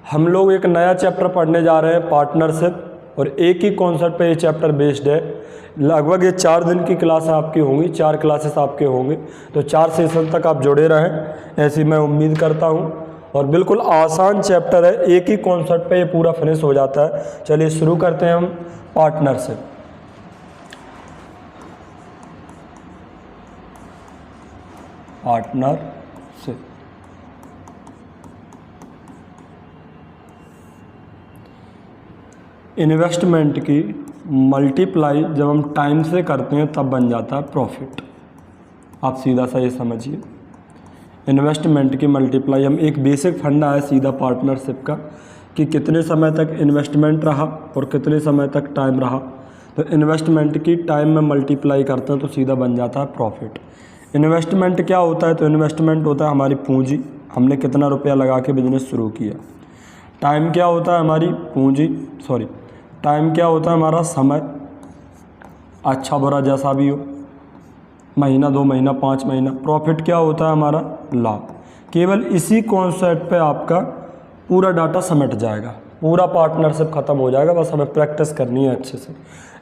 हम लोग एक नया चैप्टर पढ़ने जा रहे हैं, पार्टनरशिप, और एक ही कॉन्सेप्ट पे ये चैप्टर बेस्ड है। लगभग ये 4 दिन की क्लास आपकी होंगी, 4 क्लासेस आपके होंगे, तो 4 सेशन तक आप जुड़े रहें, ऐसी मैं उम्मीद करता हूँ। और बिल्कुल आसान चैप्टर है, एक ही कॉन्सेप्ट पे ये पूरा फिनिश हो जाता है। चलिए शुरू करते हैं हम पार्टनरशिप। पार्टनरशिप इन्वेस्टमेंट की मल्टीप्लाई जब हम टाइम से करते हैं तब बन जाता है प्रॉफिट। आप सीधा सा ये समझिए, इन्वेस्टमेंट की मल्टीप्लाई, हम एक बेसिक फंडा है सीधा पार्टनरशिप का कि कितने समय तक इन्वेस्टमेंट रहा और कितने समय तक टाइम रहा, तो इन्वेस्टमेंट की टाइम में मल्टीप्लाई करते हैं तो सीधा बन जाता है प्रॉफिट। इन्वेस्टमेंट क्या होता है? तो इन्वेस्टमेंट होता है हमारी पूंजी, हमने कितना रुपया लगा के बिजनेस शुरू किया। टाइम क्या होता है? हमारी पूंजी, टाइम क्या होता है? हमारा समय, अच्छा बुरा जैसा भी हो, महीना 2 महीना 5 महीना। प्रॉफिट क्या होता है? हमारा लाभ। केवल इसी कॉन्सेप्ट पे आपका पूरा डाटा समेट जाएगा, पूरा पार्टनरशिप ख़त्म हो जाएगा। बस हमें प्रैक्टिस करनी है अच्छे से।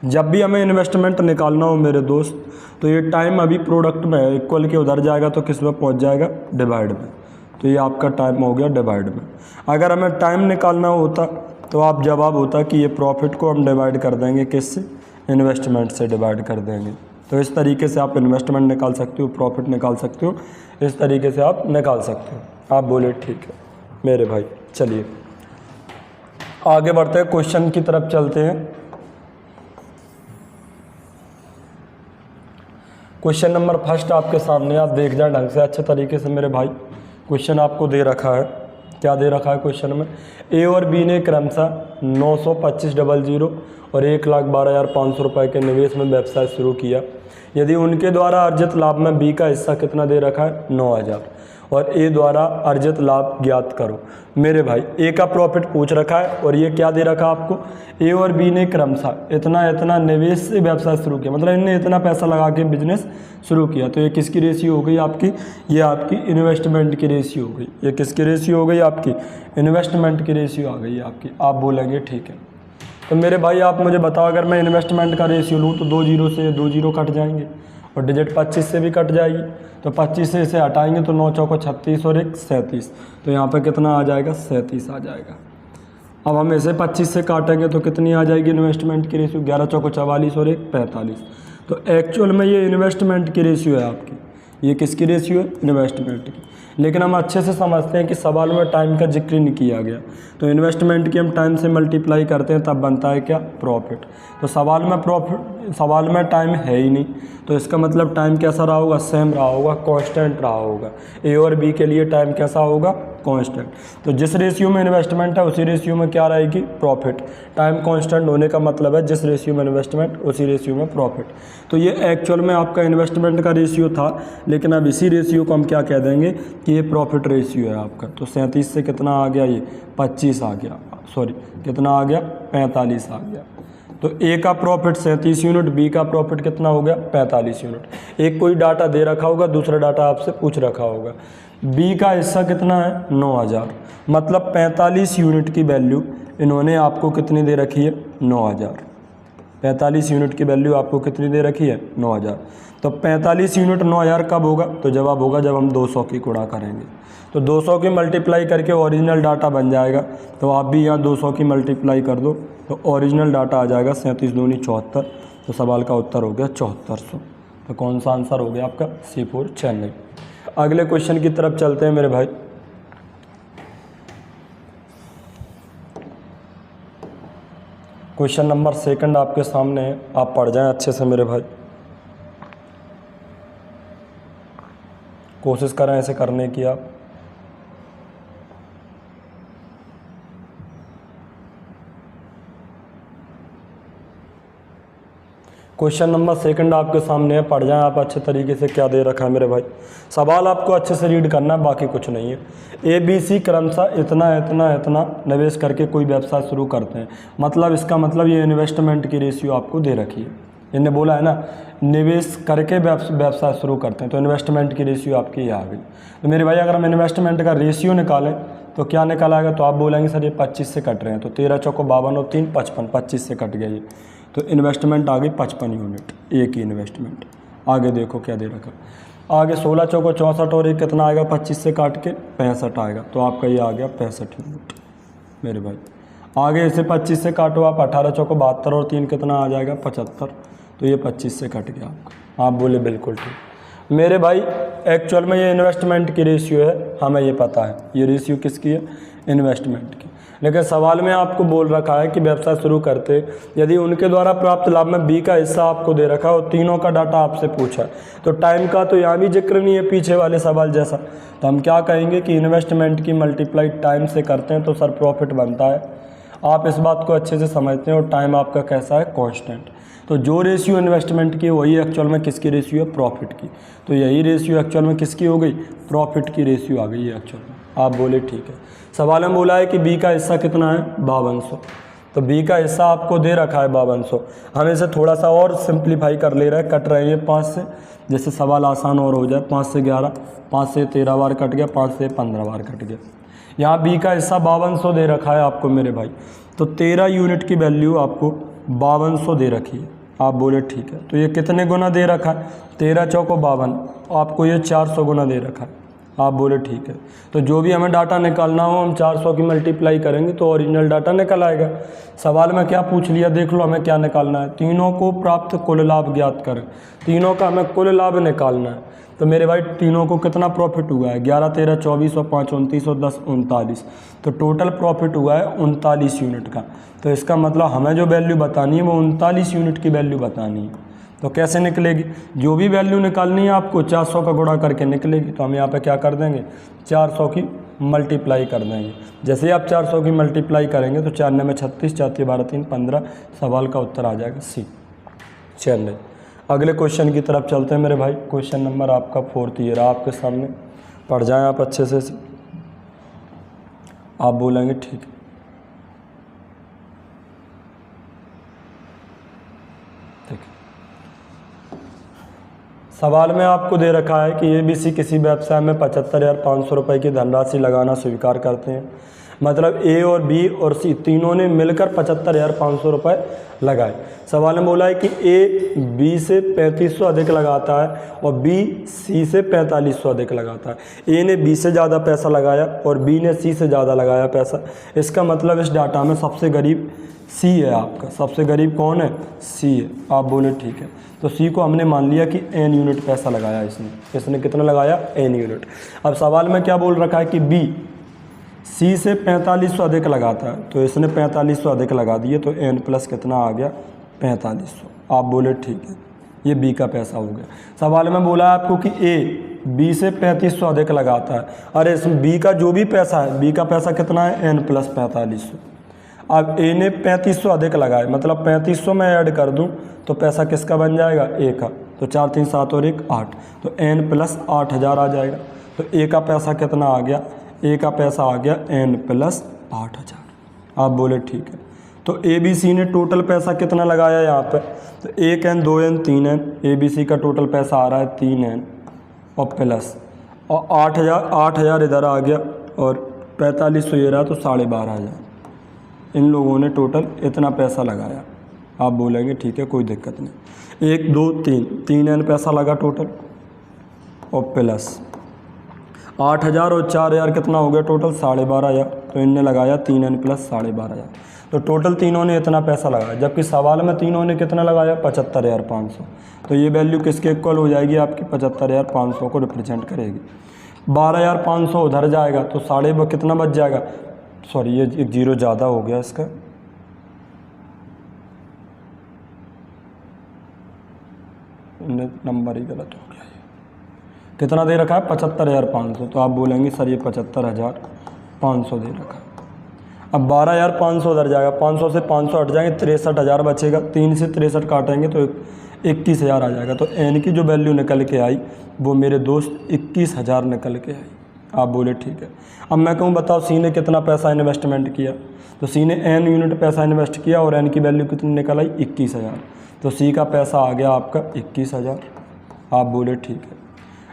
जब भी हमें इन्वेस्टमेंट निकालना हो मेरे दोस्त, तो ये टाइम अभी प्रोडक्ट में है, इक्वल के उधर जाएगा तो किस में पहुँच जाएगा? डिवाइड में। तो ये आपका टाइम हो गया डिवाइड में। अगर हमें टाइम निकालना होता तो आप जवाब होता कि ये प्रॉफिट को हम डिवाइड कर देंगे किससे? इन्वेस्टमेंट से डिवाइड कर देंगे। तो इस तरीके से आप इन्वेस्टमेंट निकाल सकते हो, प्रॉफिट निकाल सकते हो, इस तरीके से आप निकाल सकते हो। आप बोले ठीक है मेरे भाई। चलिए आगे बढ़ते हैं, क्वेश्चन की तरफ चलते हैं। क्वेश्चन नंबर फर्स्ट आपके सामने, आप देख जाए ढंग से अच्छे तरीके से मेरे भाई। क्वेश्चन आपको दे रखा है, क्या दे रखा है क्वेश्चन में? ए और बी ने क्रमशः 925,000 और 1,12,500 रुपये के निवेश में व्यवसाय शुरू किया। यदि उनके द्वारा अर्जित लाभ में बी का हिस्सा कितना दे रखा है? 9,000, और ए द्वारा अर्जित लाभ ज्ञात करो। मेरे भाई ए का प्रॉफिट पूछ रखा है और ये क्या दे रखा है आपको? ए और बी ने क्रमशः इतना निवेश से व्यवसाय शुरू किया, मतलब इनने इतना पैसा लगा के बिजनेस शुरू किया। तो ये किसकी रेशियो हो गई आपकी? ये आपकी इन्वेस्टमेंट की रेशियो हो गई। ये किसकी रेशियो हो गई आपकी? इन्वेस्टमेंट की रेशियो आ गई आपकी। आप बोलेंगे ठीक है। तो मेरे भाई आप मुझे बताओ, अगर मैं इन्वेस्टमेंट का रेशियो लूँ तो 2 जीरो से 2 जीरो कट जाएंगे और डिजिट 25 से भी कट जाएगी। तो 25 से इसे हटाएंगे तो 9 चौको 36 और 1 37। तो यहाँ पे कितना आ जाएगा? 37 आ जाएगा। अब हम इसे 25 से काटेंगे तो कितनी आ जाएगी इन्वेस्टमेंट की रेशियो? 11 चौको 44 और 1 45। तो एक्चुअल में ये इन्वेस्टमेंट की रेशियो है आपकी। ये किसकी रेशियो है? इन्वेस्टमेंट की। लेकिन हम अच्छे से समझते हैं कि सवाल में टाइम का जिक्र नहीं किया गया, तो इन्वेस्टमेंट की हम टाइम से मल्टीप्लाई करते हैं तब बनता है क्या? प्रॉफिट। तो सवाल में टाइम है ही नहीं, तो इसका मतलब टाइम कैसा रहा होगा? सेम रहा होगा, कांस्टेंट रहा होगा। ए और बी के लिए टाइम कैसा होगा? कांस्टेंट। तो जिस रेशियो में इन्वेस्टमेंट है उसी रेशियो में क्या रहेगी? प्रॉफिट। टाइम कांस्टेंट होने का मतलब है जिस रेशियो में इन्वेस्टमेंट उसी रेशियो में प्रॉफिट। तो ये एक्चुअल में आपका इन्वेस्टमेंट का रेशियो था, लेकिन अब इसी रेशियो को हम क्या कह देंगे कि ये प्रॉफिट रेशियो है आपका। तो 37 से कितना आ गया? ये 25 आ गया, सॉरी कितना आ गया? 45 आ गया। तो ए का प्रॉफिट 37 यूनिट, बी का प्रॉफिट कितना हो गया? 45 यूनिट। एक कोई डाटा दे रखा होगा, दूसरा डाटा आपसे पूछ रखा होगा। बी का हिस्सा कितना है? 9,000, मतलब 45 यूनिट की वैल्यू इन्होंने आपको कितनी दे रखी है? 9,000। 45 यूनिट की वैल्यू आपको कितनी दे रखी है? 9,000। तो 45 यूनिट 9,000 कब होगा? तो जवाब होगा जब हम 200 की गुणा करेंगे। तो 200 की मल्टीप्लाई करके ओरिजिनल डाटा बन जाएगा। तो आप भी यहाँ 200 की मल्टीप्लाई कर दो तो ओरिजिनल डाटा आ जाएगा 37 दूनी 74। तो सवाल का उत्तर हो गया 7400। तो कौन सा आंसर हो गया आपका? C4 चेन्नई। अगले क्वेश्चन की तरफ चलते हैं मेरे भाई। क्वेश्चन नंबर सेकंड आपके सामने है, आप पढ़ जाएं अच्छे से मेरे भाई, कोशिश करें ऐसे करने की आप। क्वेश्चन नंबर सेकंड आपके सामने है, पढ़ जाएं आप अच्छे तरीके से। क्या दे रखा है मेरे भाई? सवाल आपको अच्छे से रीड करना है, बाकी कुछ नहीं है। ए बी सी क्रमशः इतना निवेश करके कोई व्यवसाय शुरू करते हैं। मतलब इसका मतलब ये इन्वेस्टमेंट की रेशियो आपको दे रखी है। इन्हें बोला है ना, निवेश करके व्यवसाय शुरू करते हैं, तो इन्वेस्टमेंट की रेशियो आपकी ये आ गई। तो मेरे भाई अगर हम इन्वेस्टमेंट का रेशियो निकालें तो क्या निकल आएगा, तो आप बोलेंगे सर ये 25 से कट रहे हैं, तो 13 चौको 52 और 3 55, 25 से कट गया ये, तो इन्वेस्टमेंट आ गई 55 यूनिट, एक ही इन्वेस्टमेंट। आगे देखो क्या दे रखा, आगे 16 चौको 64 और एक कितना आएगा 25 से काट के 65 आएगा, तो आपका ये आ गया 65 यूनिट मेरे भाई। आगे इसे 25 से काटो आप, 18 चौको 72 और 3 कितना आ जाएगा 75, तो ये 25 से कट गया आपका। आप बोले बिल्कुल ठीक मेरे भाई। एक्चुअल में ये इन्वेस्टमेंट की रेशियो है, हमें ये पता है ये रेशियो किसकी है, इन्वेस्टमेंट की। लेकिन सवाल में आपको बोल रखा है कि व्यवसाय शुरू करते यदि उनके द्वारा प्राप्त लाभ में बी का हिस्सा आपको दे रखा है और तीनों का डाटा आपसे पूछा है, तो टाइम का तो यहाँ भी जिक्र नहीं है पीछे वाले सवाल जैसा, तो हम क्या कहेंगे कि इन्वेस्टमेंट की मल्टीप्लाई टाइम से करते हैं तो सर प्रॉफिट बनता है। आप इस बात को अच्छे से समझते हैं और टाइम आपका कैसा है, कांस्टेंट। तो जो रेशियो इन्वेस्टमेंट की वही एक्चुअल में किसकी रेशियो है, प्रॉफिट की। तो यही रेशियो एक्चुअल में किसकी हो गई, प्रॉफिट की रेशियो आ गई है एक्चुअल में। आप बोले ठीक है। सवाल में बोला है कि बी का हिस्सा कितना है, 5200, तो बी का हिस्सा आपको दे रखा है 5200। हम इसे थोड़ा सा और सिंप्लीफाई कर ले रहे हैं, कट रहे हैं 5 से, जैसे सवाल आसान और हो जाए। 5 से 11, 5 से 13 बार कट गया, 5 से 15 बार कट गया। यहाँ बी का हिस्सा 5200 दे रखा है आपको मेरे भाई, तो 13 यूनिट की वैल्यू आपको 5200 दे रखी है। आप बोले ठीक है, तो ये कितने गुना दे रखा है, 13 चौको 52, आपको ये 400 गुना दे रखा है। आप बोले ठीक है, तो जो भी हमें डाटा निकालना हो हम 400 की मल्टीप्लाई करेंगे तो ओरिजिनल डाटा निकल आएगा। सवाल में क्या पूछ लिया देख लो, हमें क्या निकालना है, तीनों को प्राप्त कुल लाभ ज्ञात करें। तीनों का हमें कुल लाभ निकालना है, तो मेरे भाई तीनों को कितना प्रॉफिट हुआ है, 11, 13, 24 और 5, 29 और 10, 39, तो टोटल प्रॉफिट हुआ है 39 यूनिट का। तो इसका मतलब हमें जो वैल्यू बतानी है वो 39 यूनिट की वैल्यू बतानी है। तो कैसे निकलेगी, जो भी वैल्यू निकालनी है आपको 400 का गुणा करके निकलेगी। तो हम यहाँ पे क्या कर देंगे, 400 की मल्टीप्लाई कर देंगे। जैसे ही आप 400 की मल्टीप्लाई करेंगे तो 4 में 36, 4 12 3 15, सवाल का उत्तर आ जाएगा सी। चलिए अगले क्वेश्चन की तरफ चलते हैं मेरे भाई। क्वेश्चन नंबर आपका 4 ये रहा आपके सामने, पढ़ जाएं आप अच्छे से। आप बोलेंगे ठीक है। सवाल में आपको दे रखा है कि एबीसी किसी व्यवसाय में 75,500 रुपये की धनराशि लगाना स्वीकार करते हैं। मतलब ए और बी और सी तीनों ने मिलकर 75,500 रुपये लगाए। सवाल में बोला है कि ए बी से 3500 अधिक लगाता है और बी सी से 4500 अधिक लगाता है। ए ने बी से ज़्यादा पैसा लगाया और बी ने सी से ज़्यादा लगाया पैसा। इसका मतलब इस डाटा में सबसे गरीब सी है आपका। सबसे गरीब कौन है, सी है। आप बोले ठीक है। तो सी को हमने मान लिया कि एन यूनिट पैसा लगाया इसने कितना लगाया, एन यूनिट। अब सवाल में क्या बोल रखा है कि बी सी से 4500 अधिक लगाता है, तो इसने 4500 अधिक लगा दिए, तो एन प्लस कितना आ गया, 4500। आप बोले ठीक है, ये बी का पैसा हो गया। सवाल में बोला है आपको कि ए बी से 3500 अधिक लगाता है। अरे इसमें बी का जो भी पैसा है, बी का पैसा कितना है, एन प्लस 4500। अब ए ने 3500 अधिक लगाए, मतलब 3500 में ऐड कर दूं तो पैसा किसका बन जाएगा, ए का। तो 4 3 7 और 1 8, तो एन प्लस 8000 आ जाएगा। तो ए का पैसा कितना आ गया, ए का पैसा आ गया एन प्लस 8000। आप बोले ठीक है। तो ए बी सी ने टोटल पैसा कितना लगाया यहाँ पे, तो 1 N 2 N 3 N, A B C का टोटल पैसा आ रहा है 3 एन और प्लस और 8000 इधर आ गया और 4500 ये रहा, तो 12,500। इन लोगों ने टोटल इतना पैसा लगाया। आप बोलेंगे ठीक है, कोई दिक्कत नहीं। 1 2 3 एन पैसा लगा टोटल और प्लस 8000 और 4000 कितना हो गया टोटल, 12,500। तो इनने लगाया 3 एन प्लस 12,500। तो टोटल तीनों ने इतना पैसा लगाया, जबकि सवाल में तीनों ने कितना लगाया, 75,500। तो ये वैल्यू किसके इक्वल हो जाएगी आपकी, 75,500 को रिप्रेजेंट करेगी। 12,500 उधर जाएगा तो साढ़े कितना बच जाएगा, सॉरी ये एक जीरो ज़्यादा हो गया, इसका नंबर ही गलत हो गया। ये कितना दे रखा है, 75,500। तो आप बोलेंगे सर ये 75,500 दे रखा है। अब 12,500 उधर जाएगा, 500 से 500 हट जाएंगे, 63,000 बचेगा। 3 से 63 काटेंगे तो 21,000 आ जाएगा। तो एन की जो वैल्यू निकल के आई वो मेरे दोस्त 21,000 निकल के आई। आप बोले ठीक है। अब मैं कहूँ बताओ सी ने कितना पैसा इन्वेस्टमेंट किया, तो सी ने एन यूनिट पैसा इन्वेस्ट किया और एन की वैल्यू कितनी निकल आई, 21,000। तो सी का पैसा आ गया आपका 21,000। आप बोले ठीक है।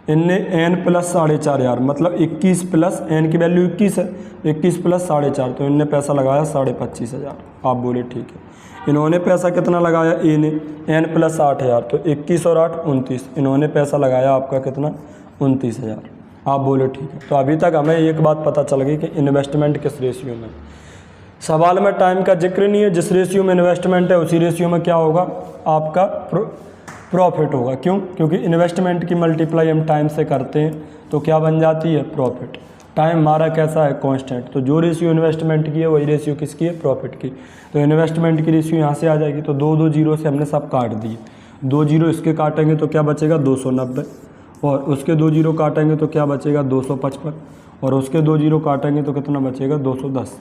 इनने n प्लस 4.5 मतलब 21 प्लस n की वैल्यू 21 है, 21 प्लस 4.5 तो इनने पैसा लगाया 25,500। आप बोले ठीक है। इन्होंने पैसा कितना लगाया ए ने, n प्लस 8,000 तो 21 और 8 29, इन्होंने पैसा लगाया आपका कितना 29,000। आप बोले ठीक है। तो अभी तक हमें एक बात पता चल गई कि इन्वेस्टमेंट किस रेशियो में। सवाल में टाइम का जिक्र नहीं है, जिस रेशियो में इन्वेस्टमेंट है उसी रेशियो में क्या होगा आपका प्रॉफिट होगा। क्यों? क्योंकि इन्वेस्टमेंट की मल्टीप्लाई हम टाइम से करते हैं तो क्या बन जाती है प्रॉफिट। टाइम हमारा कैसा है कांस्टेंट, तो जो रेशियो इन्वेस्टमेंट की है वही रेशियो किसकी है प्रॉफिट की। तो इन्वेस्टमेंट की रेशियो यहाँ से आ जाएगी, तो 2 जीरो से हमने सब काट दिए, 2 जीरो इसके काटेंगे तो क्या बचेगा 290, और उसके 2 जीरो काटेंगे तो क्या बचेगा 255, और उसके 2 जीरो काटेंगे तो कितना बचेगा 210।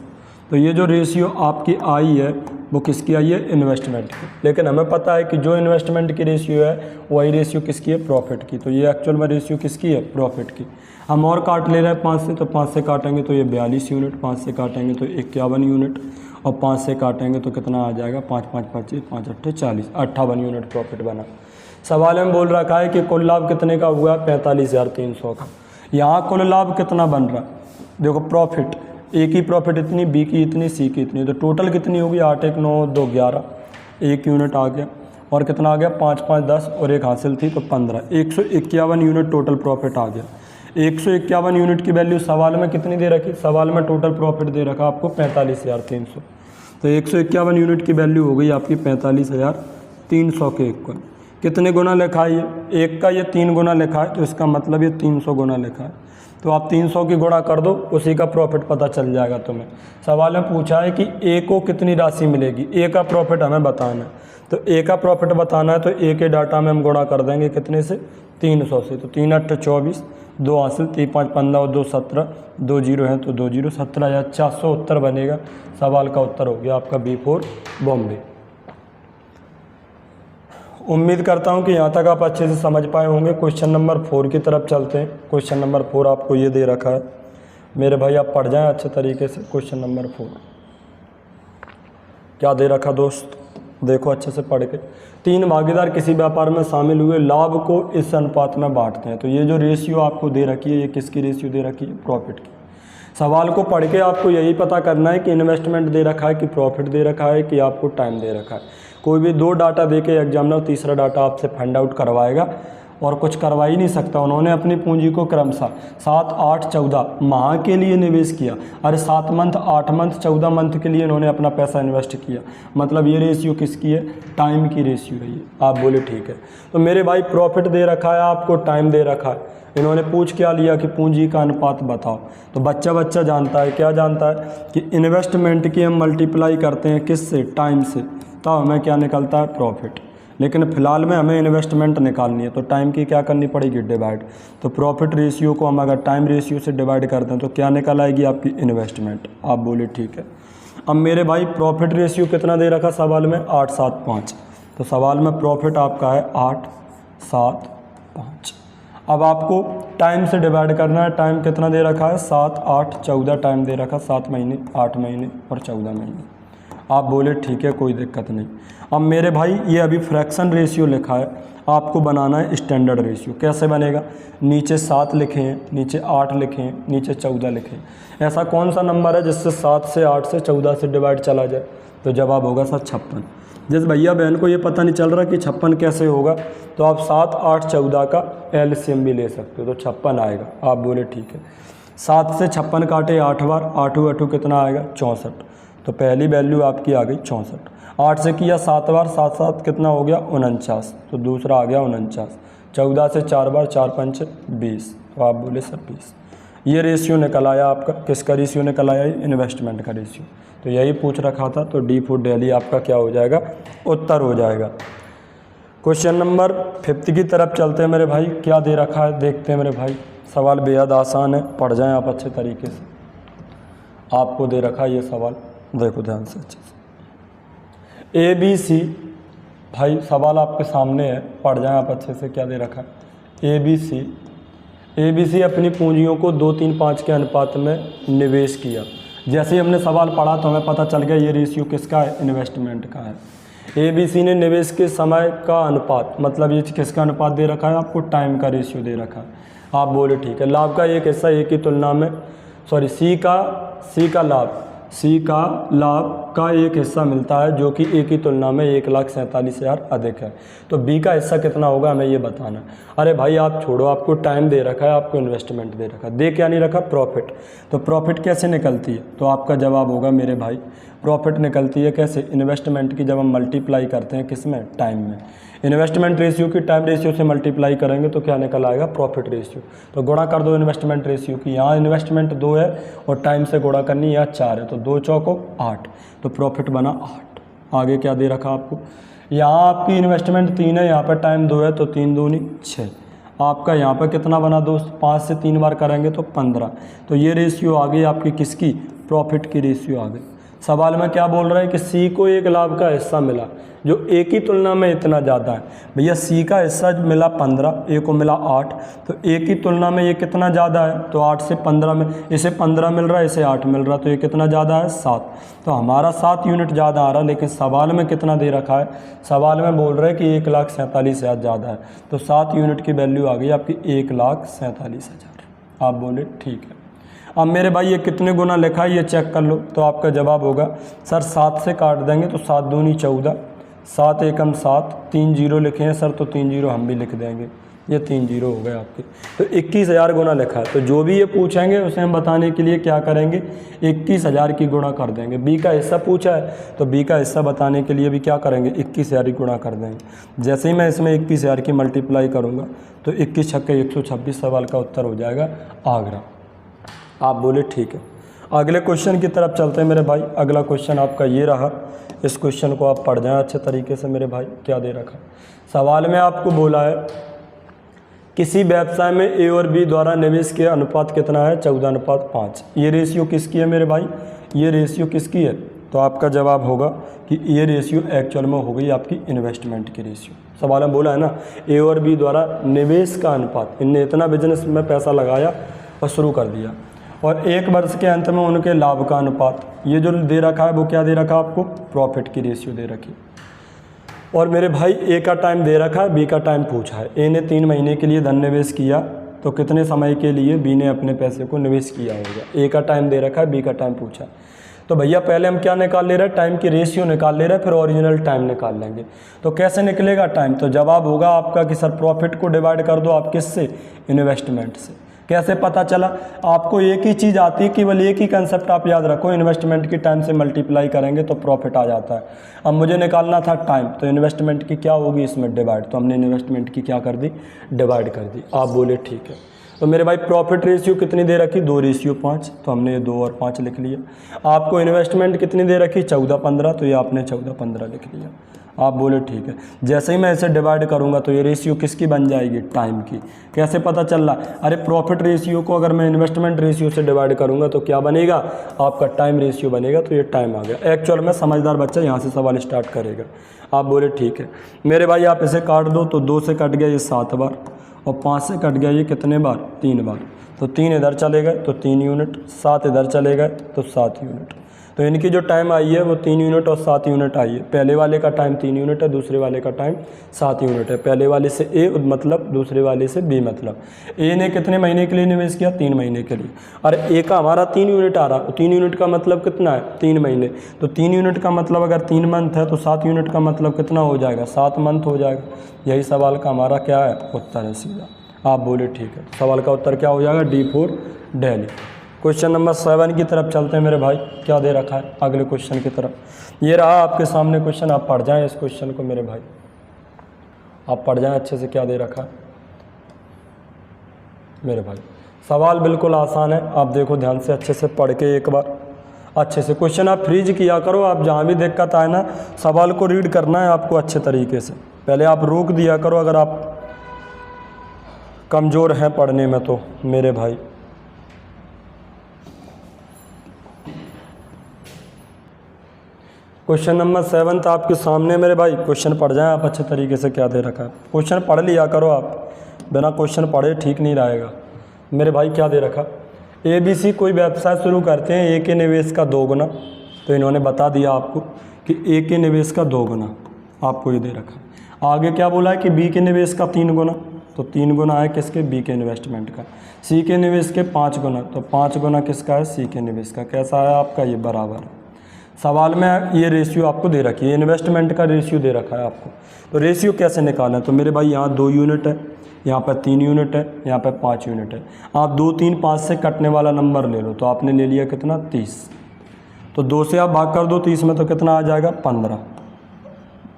तो ये जो रेशियो आपकी आई है वो किसकी आई है इन्वेस्टमेंट की। लेकिन हमें पता है कि जो इन्वेस्टमेंट की रेशियो है वही रेशियो किसकी है प्रॉफिट की। तो ये एक्चुअल में रेशियो किसकी है प्रॉफिट की। हम और काट ले रहे हैं 5 से, तो 5 से काटेंगे तो ये 42 यूनिट, 5 से काटेंगे तो 51 यूनिट, और 5 से काटेंगे तो कितना आ जाएगा 5 5 25 5 8 40, 58 यूनिट प्रॉफिट बना। सवाल में बोल रखा है कि कुल लाभ कितने का हुआ 45,300 का। यहाँ कुल लाभ कितना बन रहा देखो प्रॉफिट, ए की प्रॉफिट इतनी, बी की इतनी, सी की इतनी, तो टोटल कितनी होगी 8 1 9 2 11, 1 यूनिट आ गया, और कितना आ गया 5 5 10, और एक हासिल थी तो 15, 151 यूनिट टोटल प्रॉफिट आ गया। 151 यूनिट की वैल्यू सवाल में कितनी दे रखी, सवाल में टोटल प्रॉफिट दे रखा आपको 45,300, तो 151 यूनिट की वैल्यू हो गई आपकी 45,300 के इक्वल। कितने गुना लिखा है ये, एक का ये 3 गुना लिखा है, तो इसका मतलब ये 300 गुना लिखा है। तो आप 300 की गुणा कर दो, उसी का प्रॉफिट पता चल जाएगा तुम्हें। सवाल में पूछा है कि ए को कितनी राशि मिलेगी, ए का प्रॉफिट हमें बताना है। तो ए का प्रॉफिट बताना है तो ए के डाटा में हम गुणा कर देंगे कितने से 300 से, तो 3 8 24, 2 हासिल 3 5 15 और 2 17, 2 जीरो हैं तो 2 जीरो 17,400 उत्तर बनेगा। सवाल का उत्तर हो गया आपका B4 बॉम्बे। उम्मीद करता हूं कि यहाँ तक आप अच्छे से समझ पाए होंगे। क्वेश्चन नंबर 4 की तरफ चलते हैं। क्वेश्चन नंबर 4 आपको ये दे रखा है मेरे भाई, आप पढ़ जाएं अच्छे तरीके से। क्वेश्चन नंबर 4 क्या दे रखा दोस्त, देखो अच्छे से पढ़ के। 3 भागीदार किसी व्यापार में शामिल हुए लाभ को इस अनुपात में बांटते हैं। तो ये जो रेशियो आपको दे रखी है ये किसकी रेशियो दे रखी है प्रॉफिट की। सवाल को पढ़ के आपको यही पता करना है कि इन्वेस्टमेंट दे रखा है कि प्रॉफिट दे रखा है कि आपको टाइम दे रखा है। कोई भी 2 डाटा दे के एग्जामिनर तीसरा डाटा आपसे फाइंड आउट करवाएगा और कुछ करवा ही नहीं सकता। उन्होंने अपनी पूंजी को क्रमशः 7 8 14 माह के लिए निवेश किया। अरे 7 मंथ 8 मंथ 14 मंथ के लिए इन्होंने अपना पैसा इन्वेस्ट किया। मतलब ये रेशियो किसकी है, टाइम की रेशियो है ये। आप बोले ठीक है। तो मेरे भाई प्रॉफिट दे रखा है आपको, टाइम दे रखा है। इन्होंने पूछ क्या लिया कि पूंजी का अनुपात बताओ। तो बच्चा जानता है, क्या जानता है कि इन्वेस्टमेंट की हम मल्टीप्लाई करते हैं किससे, टाइम से, तब हमें क्या निकलता है प्रॉफिट। लेकिन फ़िलहाल में हमें इन्वेस्टमेंट निकालनी है तो टाइम की क्या करनी पड़ेगी डिवाइड। तो प्रॉफिट रेशियो को हम अगर टाइम रेशियो से डिवाइड करते हैं तो क्या निकल आएगी आपकी इन्वेस्टमेंट। आप बोले ठीक है। अब मेरे भाई प्रॉफिट रेशियो कितना दे रखा सवाल में 8 7 5। तो सवाल में प्रॉफिट आपका है 8 7 5। अब आपको टाइम से डिवाइड करना है। टाइम कितना दे रखा है 7 8 14 टाइम दे रखा, 7 महीने 8 महीने और 14 महीने। आप बोले ठीक है कोई दिक्कत नहीं। अब मेरे भाई ये अभी फ्रैक्शन रेशियो लिखा है, आपको बनाना है स्टैंडर्ड रेशियो। कैसे बनेगा, नीचे 7 लिखे हैं, नीचे 8 लिखे हैं, नीचे 14 लिखे हैं। ऐसा कौन सा नंबर है जिससे 7 से 8 से 14 से डिवाइड चला जाए। तो जवाब होगा सर 56। जिस भैया बहन को ये पता नहीं चल रहा कि 56 कैसे होगा तो आप 7 8 14 का एलसीएम भी ले सकते हो तो 56 आएगा। आप बोले ठीक है। 7 से 56 काटे 8 बार, 8 8 कितना आएगा 64। तो पहली वैल्यू आपकी आ गई 64। 8 से किया 7 बार, 7 7 कितना हो गया 49। तो दूसरा आ गया 49। 14 से 4 बार, 4 5 20। तो आप बोले सर 20। ये रेशियो निकल आया आपका। किसका रेशियो निकल आया, इन्वेस्टमेंट का रेशियो। तो यही पूछ रखा था। तो D4 दिल्ली आपका क्या हो जाएगा, उत्तर हो जाएगा। क्वेश्चन नंबर 5 की तरफ चलते हैं मेरे भाई। क्या दे रखा है देखते हैं मेरे भाई। सवाल बेहद आसान है, पढ़ जाएं आप अच्छे तरीके से। आपको दे रखा है ये सवाल, देखो ध्यान से अच्छे से। ABC भाई सवाल आपके सामने है, पढ़ जाएं आप अच्छे से। क्या दे रखा है ABC अपनी पूंजियों को 2 3 5 के अनुपात में निवेश किया। जैसे ही हमने सवाल पढ़ा तो हमें पता चल गया ये रेशियो किसका है, इन्वेस्टमेंट का है। ABC ने निवेश के समय का अनुपात, मतलब ये किसका अनुपात दे रखा है आपको, टाइम का रेशियो दे रखा है। आप बोले ठीक है। लाभ का एक हिस्सा ए की तुलना में, सॉरी सी का लाभ का एक हिस्सा मिलता है जो कि ए की तुलना में 1,47,000 अधिक है। तो बी का हिस्सा कितना होगा हमें ये बताना है। अरे भाई आप छोड़ो, आपको टाइम दे रखा है, आपको इन्वेस्टमेंट दे रखा है, दे क्या नहीं रखा, प्रॉफिट। तो प्रॉफिट कैसे निकलती है, तो आपका जवाब होगा मेरे भाई प्रॉफिट निकलती है कैसे, इन्वेस्टमेंट की जब हम मल्टीप्लाई करते हैं किस में, टाइम में। इन्वेस्टमेंट रेशियो की टाइम रेशियो से मल्टीप्लाई करेंगे तो क्या निकल आएगा, प्रॉफिट रेशियो। तो गुणा कर दो इन्वेस्टमेंट रेशियो की, यहाँ इन्वेस्टमेंट 2 है और टाइम से गुणा करनी यहाँ 4 है, तो 2 चौको 8, तो प्रॉफिट बना 8। आगे क्या दे रखा आपको, यहाँ आपकी इन्वेस्टमेंट 3 है, यहाँ पर टाइम 2 है, तो 3 दूनी 6। आपका यहाँ पर कितना बना दोस्त, 5 से 3 बार करेंगे तो 15। तो ये रेशियो आ गई आपकी किसकी, प्रॉफिट की रेशियो आ गई। सवाल में क्या बोल रहा है कि सी को एक लाभ का हिस्सा मिला जो ए की तुलना में इतना ज़्यादा है। भैया सी का हिस्सा मिला 15, ए को मिला 8, तो ए की तुलना में ये कितना ज़्यादा है, तो 8 से 15 में, इसे 15 मिल रहा है, इसे 8 मिल रहा है, तो ये कितना ज़्यादा है, 7। तो हमारा 7 यूनिट ज़्यादा आ रहा है, लेकिन सवाल में कितना दे रखा है, सवाल में बोल रहे हैं कि 1,47,000 ज़्यादा है। तो 7 यूनिट की वैल्यू आ गई आपकी 1,47,000। आप बोले ठीक है। अब मेरे भाई ये कितने गुना लिखा है ये चेक कर लो, तो आपका जवाब होगा सर 7 से काट देंगे तो 7 दूनी 14, 7 एकम 7, 3 जीरो लिखे हैं सर, तो 3 जीरो हम भी लिख देंगे, ये 3 जीरो हो गए आपके। तो 21,000 गुना लिखा है, तो जो भी ये पूछेंगे उसे हम बताने के लिए क्या करेंगे, 21,000 की गुणा कर देंगे। बी का हिस्सा पूछा है तो बी का हिस्सा बताने के लिए भी क्या करेंगे, 21,000 की गुणा कर देंगे। जैसे ही मैं इसमें 21,000 की मल्टीप्लाई करूँगा तो 21 छक्के 126, सवाल का उत्तर हो जाएगा आगरा। आप बोले ठीक है। अगले क्वेश्चन की तरफ चलते हैं मेरे भाई। अगला क्वेश्चन आपका ये रहा, इस क्वेश्चन को आप पढ़ जाएं अच्छे तरीके से मेरे भाई। क्या दे रखा सवाल में आपको बोला है किसी व्यवसाय में ए और बी द्वारा निवेश के अनुपात कितना है, 14:5। ये रेशियो किसकी है मेरे भाई, ये रेशियो किसकी है, तो आपका जवाब होगा कि ये रेशियो एक्चुअल में हो गई आपकी इन्वेस्टमेंट की रेशियो। सवाल में बोला है ना ए और बी द्वारा निवेश का अनुपात, इनने इतना बिजनेस में पैसा लगाया और शुरू कर दिया, और 1 वर्ष के अंत में उनके लाभ का अनुपात, ये जो दे रखा है वो क्या दे रखा है आपको, प्रॉफिट की रेशियो दे रखी। और मेरे भाई ए का टाइम दे रखा है, बी का टाइम पूछा है। ए ने 3 महीने के लिए धन निवेश किया, तो कितने समय के लिए बी ने अपने पैसे को निवेश किया होगा। ए का टाइम दे रखा है, बी का टाइम पूछा है। तो भैया पहले हम क्या निकाल ले रहे हैं, टाइम की रेशियो निकाल ले रहे हैं, फिर ओरिजिनल टाइम निकाल लेंगे। तो कैसे निकलेगा टाइम, तो जवाब होगा आपका कि सर प्रॉफिट को डिवाइड कर दो आप किससे, इन्वेस्टमेंट से। कैसे पता चला, आपको एक ही चीज़ आती है, केवल एक ही कंसेप्ट आप याद रखो, इन्वेस्टमेंट की टाइम से मल्टीप्लाई करेंगे तो प्रॉफिट आ जाता है। अब मुझे निकालना था टाइम, तो इन्वेस्टमेंट की क्या होगी इसमें, डिवाइड, तो हमने इन्वेस्टमेंट की क्या कर दी, डिवाइड कर दी। आप बोले ठीक है। तो मेरे भाई प्रॉफिट रेशियो कितनी दे रखी, 2:5, तो हमने ये 2 और 5 लिख लिया। आपको इन्वेस्टमेंट कितनी दे रखी, 14-15, तो ये आपने 14-15 लिख लिया। आप बोले ठीक है। जैसे ही मैं इसे डिवाइड करूंगा तो ये रेशियो किसकी बन जाएगी, टाइम की। कैसे पता चल रहा, अरे प्रॉफिट रेशियो को अगर मैं इन्वेस्टमेंट रेशियो से डिवाइड करूंगा तो क्या बनेगा, आपका टाइम रेशियो बनेगा, तो ये टाइम आ गया। एक्चुअल में समझदार बच्चा यहाँ से सवाल स्टार्ट करेगा। आप बोले ठीक है। मेरे भाई आप इसे काट दो, तो 2 से कट गया ये 7 बार, और 5 से कट गया ये कितने बार, 3 बार, तो 3 इधर चले गए तो 3 यूनिट, 7 इधर चले गए तो 7 यूनिट। तो इनकी जो टाइम आई है वो 3 यूनिट और 7 यूनिट आई है। पहले वाले का टाइम 3 यूनिट है, दूसरे वाले का टाइम 7 यूनिट है। पहले वाले से ए मतलब, दूसरे वाले से बी मतलब। ए ने कितने महीने के लिए निवेश किया, 3 महीने के लिए। और ए का हमारा 3 यूनिट आ रहा, 3 यूनिट का मतलब कितना है, 3 महीने। तो 3 यूनिट का मतलब अगर 3 मंथ है तो 7 यूनिट का मतलब कितना हो जाएगा, 7 मंथ हो जाएगा। यही सवाल का हमारा क्या है, उत्तर है सीधा। आप बोले ठीक है। सवाल का उत्तर क्या हो जाएगा, D4 दिल्ली। क्वेश्चन नंबर 7 की तरफ चलते हैं मेरे भाई। क्या दे रखा है अगले क्वेश्चन की तरफ। ये रहा आपके सामने क्वेश्चन, आप पढ़ जाएं इस क्वेश्चन को मेरे भाई, आप पढ़ जाएं अच्छे से। क्या दे रखा है मेरे भाई, सवाल बिल्कुल आसान है। आप देखो ध्यान से, अच्छे से पढ़ के एक बार अच्छे से क्वेश्चन आप फ्रीज किया करो। आप जहाँ भी दिक्कत आए ना, सवाल को रीड करना है आपको अच्छे तरीके से। पहले आप रोक दिया करो अगर आप कमज़ोर हैं पढ़ने में तो मेरे भाई। क्वेश्चन नंबर 7 आपके सामने मेरे भाई। क्वेश्चन पढ़ जाएं आप अच्छे तरीके से। क्या दे रखा है, क्वेश्चन पढ़ लिया करो आप, बिना क्वेश्चन पढ़े ठीक नहीं रहेगा मेरे भाई। क्या दे रखा, ABC कोई व्यवसाय शुरू करते हैं, ए के निवेश का 2 गुना। तो इन्होंने बता दिया आपको कि ए के निवेश का 2 गुना, आपको ये दे रखा है। आगे क्या बोला है कि बी के निवेश का 3 गुना, तो 3 गुना है किसके, बी के इन्वेस्टमेंट का। सी के निवेश के 5 गुना, तो 5 गुना किसका है, सी के निवेश का। कैसा है आपका, ये बराबर है। सवाल में ये रेशियो आपको दे रखी है, इन्वेस्टमेंट का रेशियो दे रखा है आपको। तो रेशियो कैसे निकालें, तो मेरे भाई यहाँ 2 यूनिट है, यहाँ पर 3 यूनिट है, यहाँ पर 5 यूनिट है। आप 2, 3, 5 से कटने वाला नंबर ले लो, तो आपने ले लिया कितना, 30। तो 2 से आप भाग कर दो 30 में, तो कितना आ जाएगा, 15।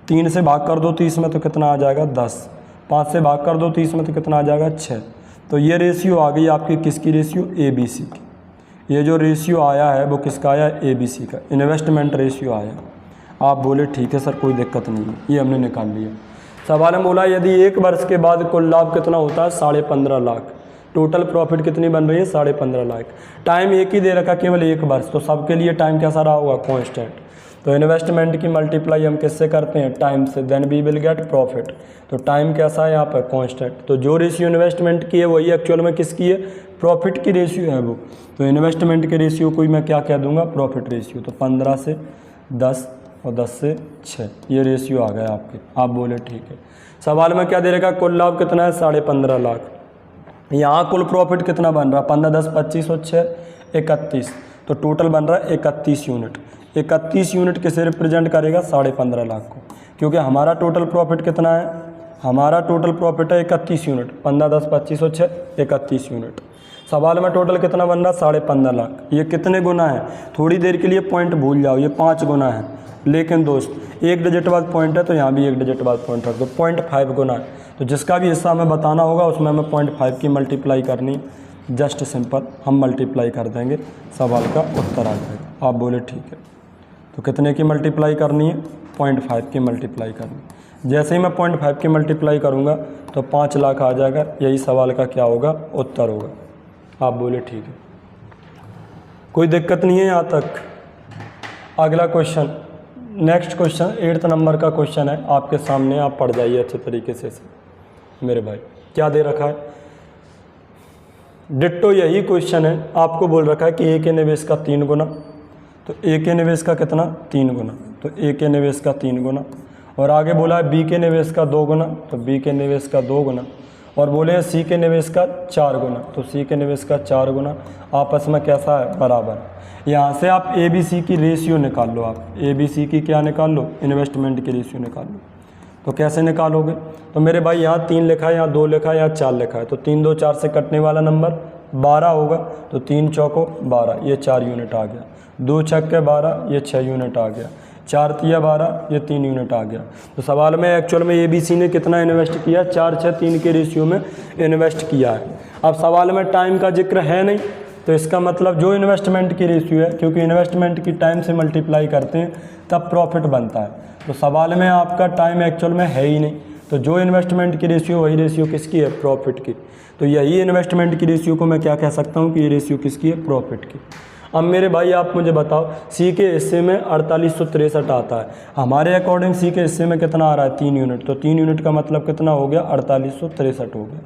3 से भाग कर दो 30 में, तो कितना आ जाएगा, 10। 5 से भाग कर दो 30 में, तो कितना आ जाएगा, 6। तो ये रेशियो आ गई आपकी किसकी रेशियो, ए बी सी की। ये जो रेशियो आया है वो किसका आया, ए बी सी का, इन्वेस्टमेंट रेशियो आया। आप बोले ठीक है सर कोई दिक्कत नहीं है, ये हमने निकाल लिया। सवाल में बोला यदि 1 वर्ष के बाद कुल लाभ कितना होता है, 15.5 लाख। टोटल प्रॉफिट कितनी बन रही है, 15.5 लाख। टाइम एक ही दे रखा, केवल 1 वर्ष, तो सबके लिए टाइम कैसा रहा होगा, कॉन्स्टेंट। तो इन्वेस्टमेंट की मल्टीप्लाई हम किससे करते हैं, टाइम से, then we will get profit. तो टाइम कैसा है यहाँ पर, कॉन्स्टेंट। तो जो रेशियो इन्वेस्टमेंट की है वही एक्चुअल में किसकी है, प्रॉफिट की रेशियो है वो। तो इन्वेस्टमेंट के रेशियो को मैं क्या कह दूंगा, प्रॉफिट रेशियो। तो 15 से 10 और 10 से 6 ये रेशियो आ गया आपके। आप बोले ठीक है। सवाल में क्या दे रखा, कुल लाभ कितना है, 15.5 लाख। यहाँ कुल प्रॉफिट कितना बन रहा, 15, 10, 25 और 6, 31। तो टोटल बन रहा है 31 यूनिट। 31 यूनिट किसे रिप्रेजेंट करेगा, 15.5 लाख को, क्योंकि हमारा टोटल प्रॉफिट कितना है, हमारा टोटल प्रॉफिट है 31 यूनिट। 15, 10, 25 और 6, 31 यूनिट। सवाल में टोटल कितना बन रहा, 15.5 लाख। ये कितने गुना है, थोड़ी देर के लिए पॉइंट भूल जाओ, ये 5 गुना है। लेकिन दोस्त 1 डिजिट बाद पॉइंट है, तो यहाँ भी 1 डिजिट बाद पॉइंट रख दो, 0.5 गुना है। तो जिसका भी हिस्सा हमें बताना होगा उसमें हमें 0.5 की मल्टीप्लाई करनी, जस्ट सिंपल हम मल्टीप्लाई कर देंगे, सवाल का उत्तर आ जाएगा। आप बोले ठीक है। तो कितने की मल्टीप्लाई करनी है, 0.5 की मल्टीप्लाई करनी। जैसे ही मैं 0.5 की मल्टीप्लाई करूँगा तो 5 लाख आ जाएगा। यही सवाल का क्या होगा, उत्तर होगा। आप बोले ठीक है, कोई दिक्कत नहीं है यहाँ तक। अगला question, next question 8th number का क्वेश्चन है आपके सामने, आप पढ़ जाइए अच्छे तरीके से मेरे भाई। क्या दे रखा है, डिट्टो यही क्वेश्चन है। आपको बोल रखा है कि ए के निवेश का 3 गुना, तो ए के निवेश का कितना, 3 गुना। तो ए के निवेश का 3 गुना। और आगे बोला है बी के निवेश का 2 गुना, तो बी के निवेश का 2 गुना। और बोले हैं सी के निवेश का 4 गुना, तो सी के निवेश का 4 गुना। आपस में कैसा है, बराबर। यहाँ से आप ए बी सी की रेशियो निकाल लो। आप ए बी सी की क्या निकाल लो, इन्वेस्टमेंट की रेशियो निकाल लो। तो कैसे निकालोगे, तो मेरे भाई यहाँ 3 लिखा है, यहाँ 2 लिखा है, यहाँ 4 लिखा है। तो 3, 2, 4 से कटने वाला नंबर 12 होगा। तो 3 चौको 12, ये 4 यूनिट आ गया। 2 छक्के 12, ये 6 यूनिट आ गया। 4 तिया 12, ये 3 यूनिट आ गया। तो सवाल में एक्चुअल में ए बी सी ने कितना इन्वेस्ट किया, 4, 6, 3 के रेशियो में इन्वेस्ट किया है। अब सवाल में टाइम का जिक्र है नहीं, तो इसका मतलब जो इन्वेस्टमेंट की रेशियो है, क्योंकि इन्वेस्टमेंट की टाइम से मल्टीप्लाई करते हैं तब प्रॉफिट बनता है। तो सवाल में आपका टाइम एक्चुअल में है ही नहीं, तो जो इन्वेस्टमेंट की रेशियो वही रेशियो किसकी है, प्रॉफिट की। तो यही इन्वेस्टमेंट की रेशियो को मैं क्या कह सकता हूँ कि ये रेशियो किसकी है, प्रॉफिट की। अब मेरे भाई आप मुझे बताओ, सी के हिस्से में 4863 आता है। हमारे अकॉर्डिंग सी के हिस्से में कितना आ रहा है, 3 यूनिट। तो 3 यूनिट का मतलब कितना हो गया, 4863 हो गया।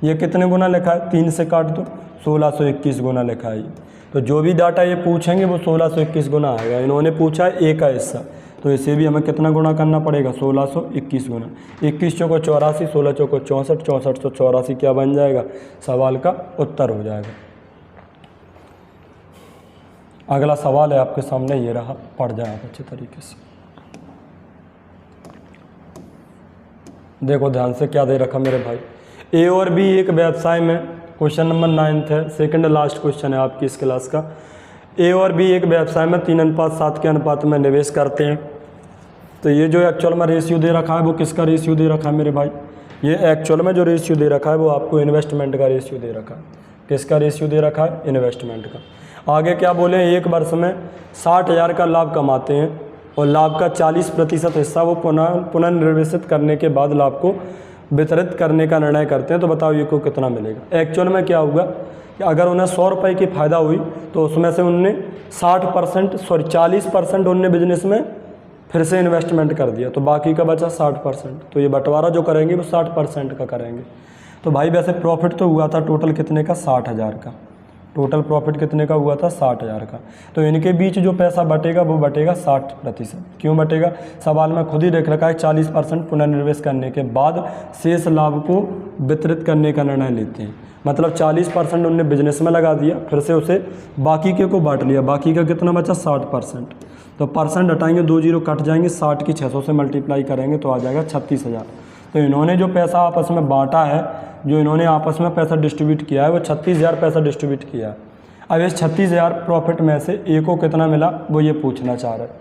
ये कितने गुना लिखा है, 3 से काट दो, 1621 गुना लिखा है। तो जो भी डाटा ये पूछेंगे वो 1621 गुना आएगा। इन्होंने पूछा है ए का हिस्सा, तो इसे भी हमें कितना गुना करना पड़ेगा, 1621 गुना। 21 चौको 84, 16 चौको 64, 64 तो 84 क्या बन जाएगा, सवाल का उत्तर हो जाएगा। अगला सवाल है आपके सामने, ये रहा, पढ़ जाए आप अच्छे तरीके से। देखो ध्यान से क्या दे रखा मेरे भाई, ए और बी एक व्यवसाय में, क्वेश्चन नंबर 9 है, सेकंड लास्ट क्वेश्चन है आपकी इस क्लास का। ए और बी एक व्यवसाय में 3:7 के अनुपात में निवेश करते हैं। तो ये जो एक्चुअल में रेशियो दे रखा है वो किसका रेशियो दे रखा है मेरे भाई, ये एक्चुअल में जो रेशियो दे रखा है वो आपको इन्वेस्टमेंट का रेशियो दे रखा है। किसका रेशियो दे रखा है, इन्वेस्टमेंट का। आगे क्या बोले, एक वर्ष में 60,000 का लाभ कमाते हैं और लाभ का 40% हिस्सा वो पुनर्निवेशित करने के बाद लाभ को वितरित करने का निर्णय करते हैं। तो बताओ ये को कितना मिलेगा। एक्चुअल में क्या होगा कि अगर उन्हें 100 रुपये की फ़ायदा हुई तो उसमें से उनने 40% उनने बिजनेस में फिर से इन्वेस्टमेंट कर दिया, तो बाकी का बचा 60%। तो ये बंटवारा जो करेंगे वो 60% का करेंगे। तो भाई वैसे प्रॉफिट तो हुआ था टोटल कितने का, 60,000 का। टोटल प्रॉफिट कितने का हुआ था 60,000 का। तो इनके बीच जो पैसा बटेगा वो बटेगा 60%। क्यों बटेगा? सवाल में खुद ही देख रखा है 40% पुनर्निवेश करने के बाद शेष लाभ को वितरित करने का निर्णय लेते हैं। मतलब 40% उनने बिजनेस में लगा दिया, फिर से उसे बाकी के को बांट लिया, बाकी का कितना बचा 60%। तो परसेंट हटाएंगे, 2 जीरो कट जाएंगे, 60 की 600 से मल्टीप्लाई करेंगे तो आ जाएगा 36,000। तो इन्होंने जो पैसा आपस में बांटा है, जो इन्होंने आपस में पैसा डिस्ट्रीब्यूट किया है वो 36,000 पैसा डिस्ट्रीब्यूट किया है। अब इस 36,000 प्रॉफिट में से ए को कितना मिला वो ये पूछना चाह रहे हैं।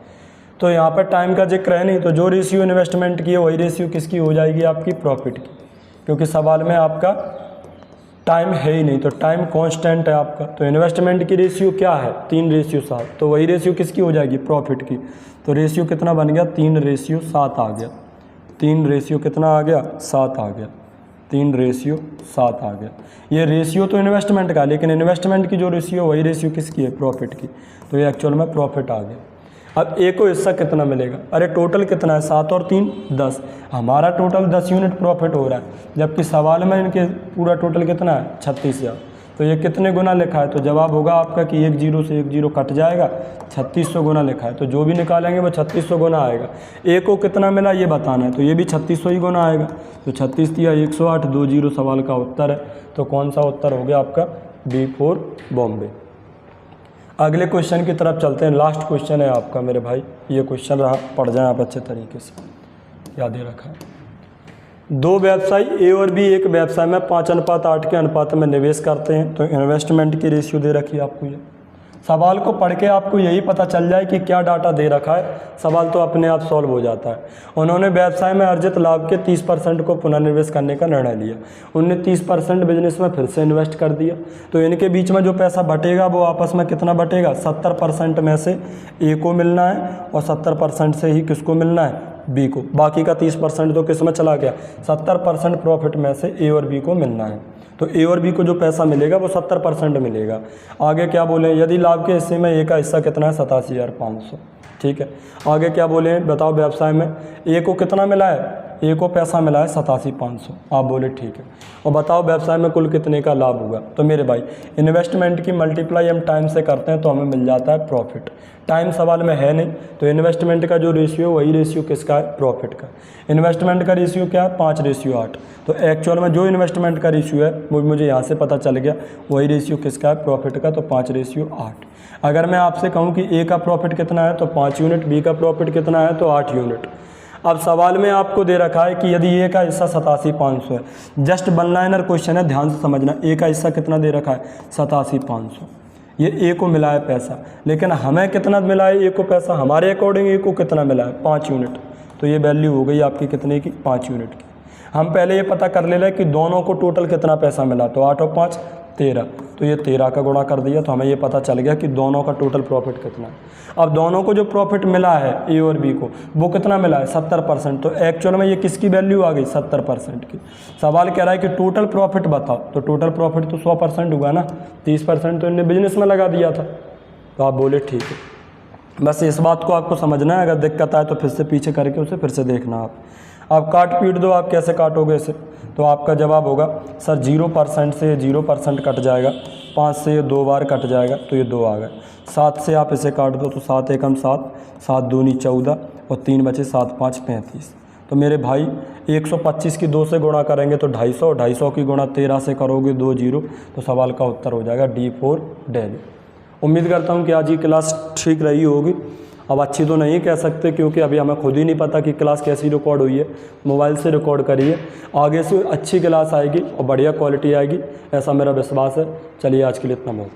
तो यहाँ पर टाइम का जिक्र है नहीं, तो जो रेशियो इन्वेस्टमेंट की है वही रेशियो किसकी हो जाएगी? आपकी प्रॉफिट की, क्योंकि सवाल में आपका टाइम है ही नहीं, तो टाइम कांस्टेंट है आपका। तो इन्वेस्टमेंट की रेशियो क्या है? 3:7, तो वही रेशियो किसकी हो जाएगी? प्रॉफिट की। तो रेशियो कितना बन गया? 3:7 आ गया। 3 रेशियो कितना आ गया? 7 आ गया। 3:7 आ गया। ये रेशियो तो इन्वेस्टमेंट का, लेकिन इन्वेस्टमेंट की जो रेशियो वही रेशियो किसकी है? प्रॉफिट की। तो ये एक्चुअल में प्रॉफिट आ गया। अब ए को हिस्सा कितना मिलेगा? अरे टोटल कितना है? 7 और 3 10। हमारा टोटल 10 यूनिट प्रॉफिट हो रहा है, जबकि सवाल में इनके पूरा टोटल कितना है? 36,000। तो ये कितने गुना लिखा है? तो जवाब होगा आपका कि 1 जीरो से 1 जीरो कट जाएगा, 3600 गुना लिखा है। तो जो भी निकालेंगे वो 3600 गुना आएगा। ए को कितना मिला ये बताना है, तो ये भी 3600 ही गुना आएगा। तो 36 दिया 108, 2 जीरो सवाल का उत्तर है। तो कौन सा उत्तर हो गया आपका? B4 बॉम्बे। अगले क्वेश्चन की तरफ चलते हैं। लास्ट क्वेश्चन है आपका मेरे भाई, ये क्वेश्चन रहा, पढ़ जाएं आप अच्छे तरीके से, याद ही रखा है। 2 व्यवसायी ए और बी एक व्यवसाय में 5:8 के अनुपात में निवेश करते हैं। तो इन्वेस्टमेंट की रेशियो दे रखी है आपको। ये सवाल को पढ़ के आपको यही पता चल जाए कि क्या डाटा दे रखा है, सवाल तो अपने आप सॉल्व हो जाता है। उन्होंने व्यवसाय में अर्जित लाभ के 30% को पुनर्निवेश करने का निर्णय लिया। उनने 30% बिजनेस में फिर से इन्वेस्ट कर दिया। तो इनके बीच में जो पैसा बटेगा वो आपस में कितना बटेगा? 70% में से ए को मिलना है और 70% से ही किसको मिलना है? बी को। बाकी का 30% तो किस में चला गया? 70% प्रॉफिट में से ए और बी को मिलना है। तो ए और बी को जो पैसा मिलेगा वो 70% मिलेगा। आगे क्या बोले? यदि लाभ के हिस्से में ए का हिस्सा कितना है? 87,500। ठीक है। आगे क्या बोले? बताओ व्यवसाय में ए को कितना मिला है? ए को पैसा मिला है 87,500। आप बोले ठीक है। और बताओ व्यवसाय में कुल कितने का लाभ होगा? तो मेरे भाई इन्वेस्टमेंट की मल्टीप्लाई हम टाइम से करते हैं तो हमें मिल जाता है प्रॉफिट। टाइम सवाल में है नहीं, तो इन्वेस्टमेंट का जो रेशियो वही रेशियो किसका है? प्रॉफिट का। इन्वेस्टमेंट का रेशियो क्या है? 5:8। तो एक्चुअल में जो इन्वेस्टमेंट का रेशियो है वो मुझे यहाँ से पता चल गया, वही रेशियो किसका है? प्रॉफिट का। तो 5:8। अगर मैं आपसे कहूँ कि ए का प्रॉफिट कितना है तो 5 यूनिट, बी का प्रॉफिट कितना है तो 8 यूनिट। अब सवाल में आपको दे रखा है कि यदि ए का हिस्सा 87,500 है। जस्ट वन लाइनर क्वेश्चन है, ध्यान से समझना। ए का हिस्सा कितना दे रखा है? 87,500। ये ए को मिला है पैसा, लेकिन हमें कितना मिला है ए को पैसा? हमारे अकॉर्डिंग ए को कितना मिला है? 5 यूनिट। तो ये वैल्यू हो गई आपकी कितने की? 5 यूनिट की। हम पहले ये पता कर ले रहे कि दोनों को टोटल कितना पैसा मिला, तो 8 और 5 13। तो ये 13 का गुणा कर दिया, तो हमें ये पता चल गया कि दोनों का टोटल प्रॉफिट कितना है। अब दोनों को जो प्रॉफिट मिला है ए और बी को, वो कितना मिला है? 70%। तो एक्चुअल में ये किसकी वैल्यू आ गई? 70% की। सवाल कह रहा है कि टोटल प्रॉफिट बताओ, तो टोटल प्रॉफिट तो 100% हुआ ना, 30% तो इन्होंने बिजनेस में लगा दिया था। तो आप बोले ठीक है। बस इस बात को आपको समझना है, अगर दिक्कत आए तो फिर से पीछे करके उसे फिर से देखना आप। अब काट पीट दो, आप कैसे काटोगे इसे? तो आपका जवाब होगा सर 0% से 0% कट जाएगा, 5 से 2 बार कट जाएगा, तो ये 2 आ गए। 7 से आप इसे काट दो तो 7 एकम 7, 7 दूनी 14 और 3 बचे, 7 5 35। तो मेरे भाई 125 की 2 से गुणा करेंगे तो 250, 250 की गुणा 13 से करोगे 2 जीरो, तो सवाल का उत्तर हो जाएगा D4 दिल्ली। उम्मीद करता हूँ कि आज की क्लास ठीक रही होगी। अब अच्छी तो नहीं कह सकते क्योंकि अभी हमें खुद ही नहीं पता कि क्लास कैसी रिकॉर्ड हुई है। मोबाइल से रिकॉर्ड करी है, आगे से अच्छी क्लास आएगी और बढ़िया क्वालिटी आएगी, ऐसा मेरा विश्वास है। चलिए आज के लिए इतना बहुत।